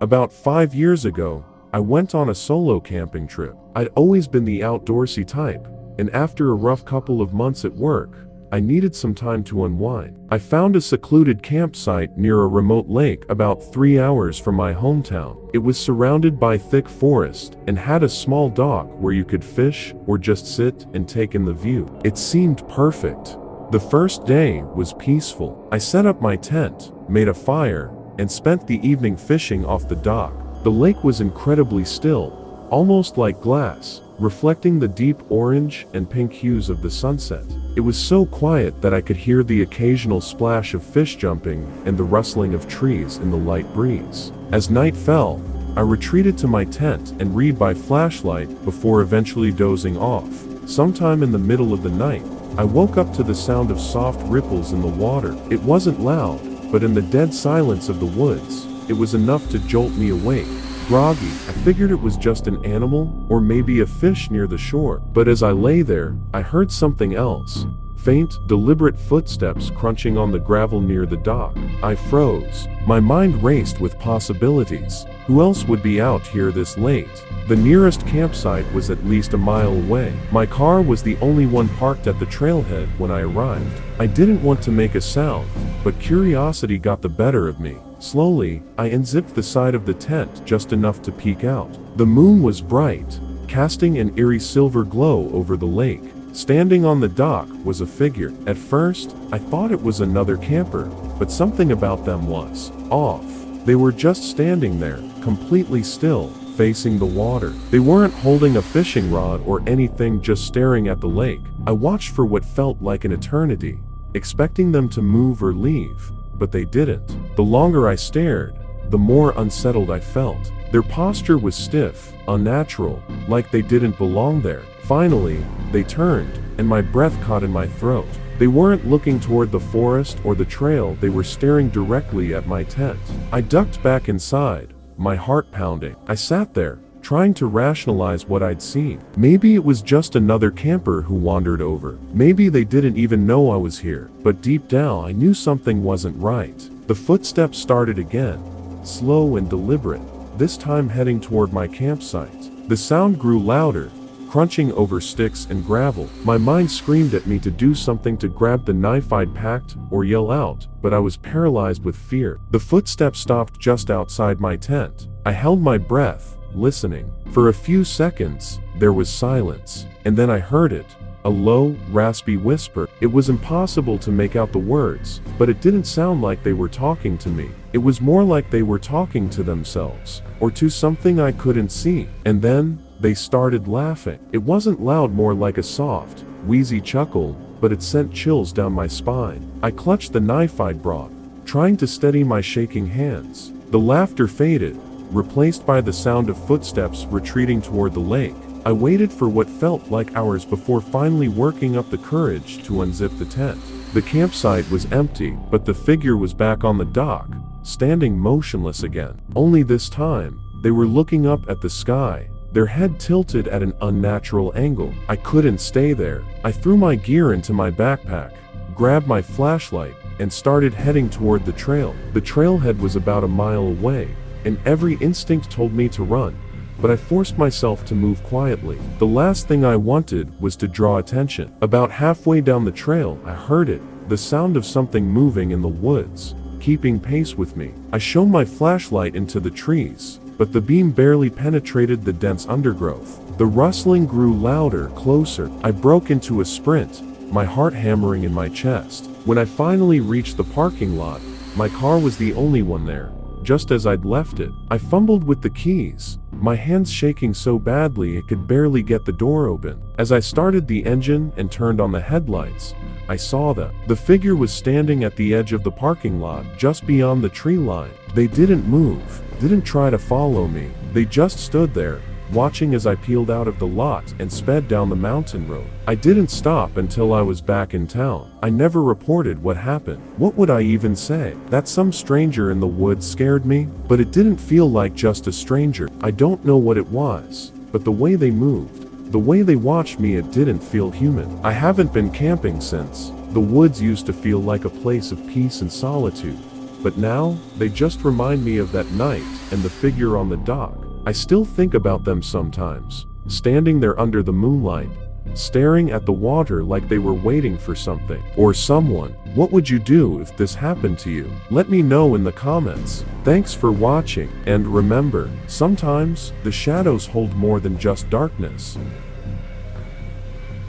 About 5 years ago, I went on a solo camping trip. I'd always been the outdoorsy type, and after a rough couple of months at work, I needed some time to unwind. I found a secluded campsite near a remote lake about 3 hours from my hometown. It was surrounded by thick forest and had a small dock where you could fish or just sit and take in the view. It seemed perfect. The first day was peaceful. I set up my tent, made a fire, and spent the evening fishing off the dock. The lake was incredibly still, almost like glass, reflecting the deep orange and pink hues of the sunset. It was so quiet that I could hear the occasional splash of fish jumping and the rustling of trees in the light breeze. As night fell, I retreated to my tent and read by flashlight before eventually dozing off. Sometime in the middle of the night, I woke up to the sound of soft ripples in the water. It wasn't loud, but in the dead silence of the woods, it was enough to jolt me awake. Groggy, I figured it was just an animal, or maybe a fish near the shore. But as I lay there, I heard something else. Faint, deliberate footsteps crunching on the gravel near the dock. I froze. My mind raced with possibilities. Who else would be out here this late? The nearest campsite was at least a mile away. My car was the only one parked at the trailhead when I arrived. I didn't want to make a sound, but curiosity got the better of me. Slowly, I unzipped the side of the tent just enough to peek out. The moon was bright, casting an eerie silver glow over the lake. Standing on the dock was a figure. At first, I thought it was another camper, but something about them was off. They were just standing there, completely still, facing the water. They weren't holding a fishing rod or anything, just staring at the lake. I watched for what felt like an eternity, expecting them to move or leave, but they didn't. The longer I stared, the more unsettled I felt. Their posture was stiff, unnatural, like they didn't belong there. Finally, they turned, and my breath caught in my throat. They weren't looking toward the forest or the trail, they were staring directly at my tent. I ducked back inside, my heart pounding. I sat there, trying to rationalize what I'd seen. Maybe it was just another camper who wandered over. Maybe they didn't even know I was here. But deep down, I knew something wasn't right. The footsteps started again, slow and deliberate, this time heading toward my campsite. The sound grew louder, crunching over sticks and gravel. My mind screamed at me to do something, to grab the knife I'd packed or yell out, but I was paralyzed with fear. The footsteps stopped just outside my tent. I held my breath, listening. For a few seconds, there was silence, and then I heard it. A low, raspy whisper. It was impossible to make out the words, but it didn't sound like they were talking to me. It was more like they were talking to themselves, or to something I couldn't see. And then, they started laughing. It wasn't loud, more like a soft, wheezy chuckle, but it sent chills down my spine. I clutched the knife I'd brought, trying to steady my shaking hands. The laughter faded, replaced by the sound of footsteps retreating toward the lake. I waited for what felt like hours before finally working up the courage to unzip the tent. The campsite was empty, but the figure was back on the dock, standing motionless again. Only this time, they were looking up at the sky, their head tilted at an unnatural angle. I couldn't stay there. I threw my gear into my backpack, grabbed my flashlight, and started heading toward the trail. The trailhead was about a mile away, and every instinct told me to run, but I forced myself to move quietly. The last thing I wanted was to draw attention. About halfway down the trail, I heard it, the sound of something moving in the woods, keeping pace with me. I shone my flashlight into the trees, but the beam barely penetrated the dense undergrowth. The rustling grew louder, closer. I broke into a sprint, my heart hammering in my chest. When I finally reached the parking lot, my car was the only one there, just as I'd left it. I fumbled with the keys, my hands shaking so badly I could barely get the door open. As I started the engine and turned on the headlights, I saw them. The figure was standing at the edge of the parking lot, just beyond the tree line. They didn't move, didn't try to follow me. They just stood there, watching as I peeled out of the lot and sped down the mountain road. I didn't stop until I was back in town. I never reported what happened. What would I even say? That some stranger in the woods scared me? But it didn't feel like just a stranger. I don't know what it was, but the way they moved, the way they watched me, it didn't feel human. I haven't been camping since. The woods used to feel like a place of peace and solitude. but now, they just remind me of that night and the figure on the dock. I still think about them sometimes, standing there under the moonlight, staring at the water like they were waiting for something or someone. What would you do if this happened to you? Let me know in the comments. Thanks for watching, and remember, sometimes the shadows hold more than just darkness.